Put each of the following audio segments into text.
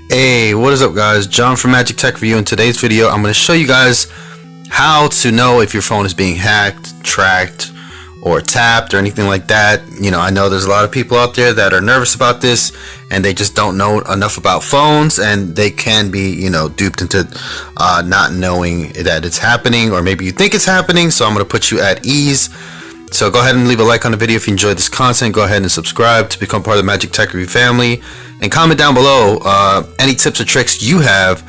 Hey, what is up guys? John from Magic Tech Review. In today's video, I'm going to show you guys how to know if your phone is being hacked, tracked, or tapped, or anything like that. You know, I know there's a lot of people out there that are nervous about this, and they just don't know enough about phones, and they can be, you know, duped into not knowing that it's happening, or maybe you think it's happening. So I'm going to put you at ease. So go ahead and leave a like on the video if you enjoyed this content. Go ahead and subscribe to become part of the Magic Tech Review family, and comment down below any tips or tricks you have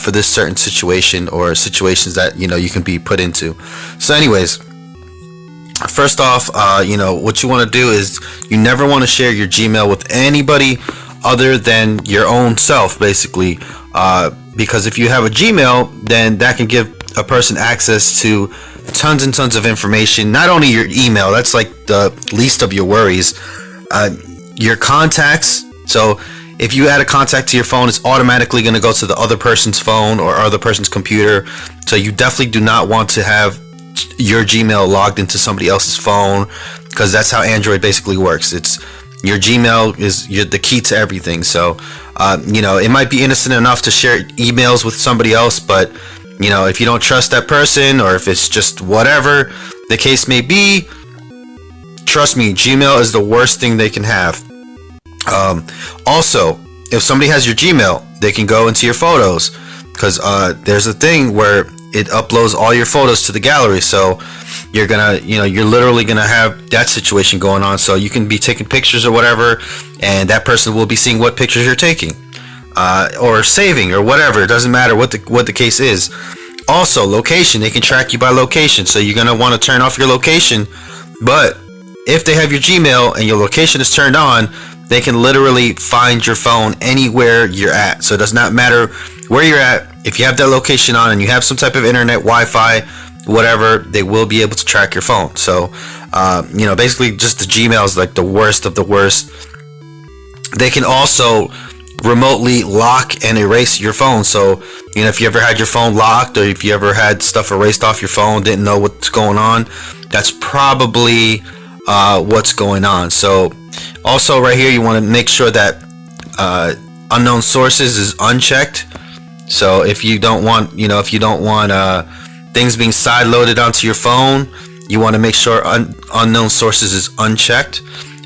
for this certain situation, or situations that you can be put into. So anyways, first off, what you want to do is you never want to share your Gmail with anybody other than your own self, basically, because if you have a Gmail, then that can give a person access to tons and tons of information. Not only your email, that's like the least of your worries, your contacts. So if you add a contact to your phone, it's automatically going to go to the other person's phone or other person's computer. So you definitely do not want to have your Gmail logged into somebody else's phone, because that's how Android basically works. It's your Gmail is the key to everything. So it might be innocent enough to share emails with somebody else, but if you don't trust that person, or if it's just whatever the case may be, trust me, Gmail is the worst thing they can have. Also, if somebody has your Gmail, they can go into your photos, because there's a thing where it uploads all your photos to the gallery. So you're literally gonna have that situation going on. So you can be taking pictures or whatever, and that person will be seeing what pictures you're taking, or saving, or whatever. It doesn't matter what the case is. Also, location, they can track you by location. So you're gonna want to turn off your location. But if they have your Gmail and your location is turned on, they can literally find your phone anywhere you're at. So it does not matter where you're at. If you have that location on and you have some type of internet, Wi-Fi, whatever, they will be able to track your phone. So basically just the Gmail is like the worst of the worst. They can also remotely lock and erase your phone. So if you ever had your phone locked, or if you ever had stuff erased off your phone, didn't know what's going on, that's probably what's going on. So also right here, you want to make sure that unknown sources is unchecked. So if you don't want things being side loaded onto your phone, you want to make sure unknown sources is unchecked.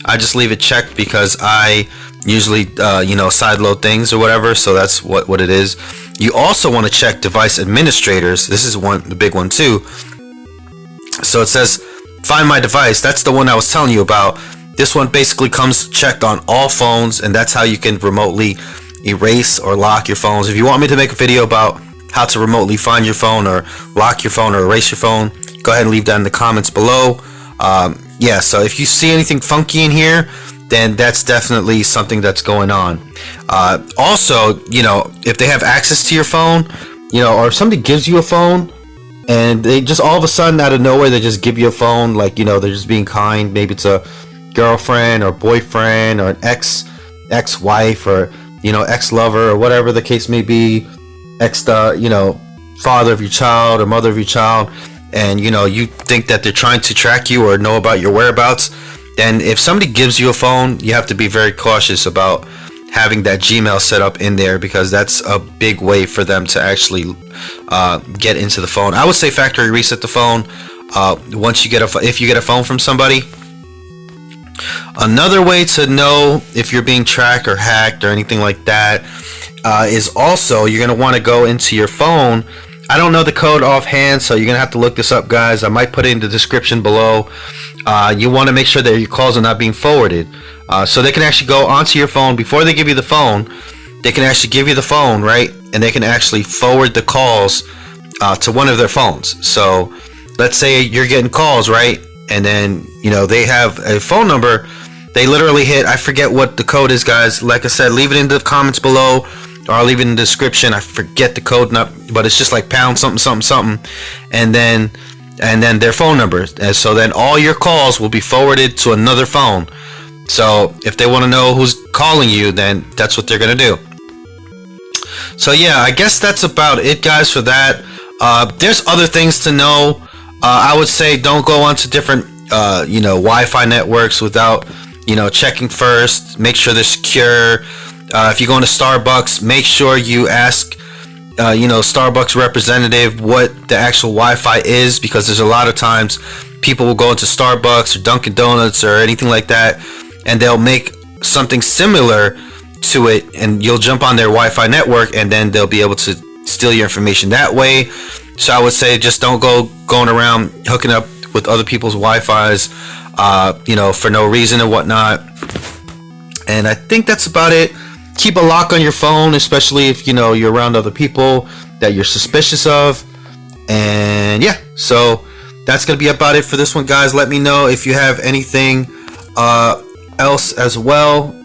I just leave it checked because I usually side load things or whatever. So that's what it is. You also want to check device administrators. This is the big one too. So it says find my device. That's the one I was telling you about. This one basically comes checked on all phones, and that's how you can remotely erase or lock your phones. If you want me to make a video about how to remotely find your phone, or lock your phone, or erase your phone, go ahead and leave that in the comments below. So if you see anything funky in here, then that's definitely something that's going on. Also, if they have access to your phone, or if somebody gives you a phone and they just all of a sudden out of nowhere, they just give you a phone, like they're just being kind. Maybe it's a girlfriend or boyfriend, or an ex-wife, or ex-lover, or whatever the case may be, father of your child or mother of your child, and you think that they're trying to track you or know about your whereabouts. Then if somebody gives you a phone, you have to be very cautious about having that Gmail set up in there, because that's a big way for them to actually get into the phone. I would say factory reset the phone once you if you get a phone from somebody. Another way to know if you're being tracked or hacked or anything like that is also, you're going to want to go into your phone. I don't know the code offhand, so you're going to have to look this up, guys. I might put it in the description below. You want to make sure that your calls are not being forwarded. So they can actually go onto your phone before they give you the phone. They can actually give you the phone, right? And they can actually forward the calls to one of their phones. So let's say you're getting calls, right? And then they have a phone number. They literally hit, I forget what the code is, guys. Like I said, leave it in the comments below, or I'll leave it in the description. I forget the code, but it's just like pound something something something, and then their phone number. And so then all your calls will be forwarded to another phone. So if they want to know who's calling you, then that's what they're gonna do. So yeah, I guess that's about it, guys, for that. There's other things to know. I would say don't go onto different Wi-Fi networks without checking first. Make sure they're secure. If you go into Starbucks, make sure you ask Starbucks representative what the actual Wi-Fi is, because there's a lot of times people will go into Starbucks or Dunkin' Donuts or anything like that, and they'll make something similar to it, and you'll jump on their Wi-Fi network, and then they'll be able to steal your information that way. So I would say just don't go going around hooking up with other people's Wi-Fis, for no reason and whatnot. And I think that's about it. Keep a lock on your phone, especially if you're around other people that you're suspicious of. And yeah, so that's gonna be about it for this one, guys. Let me know if you have anything else as well.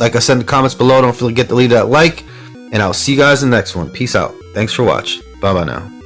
Like I said in the comments below, don't forget to leave that like, and I'll see you guys in the next one. Peace out. Thanks for watching. Bye bye now.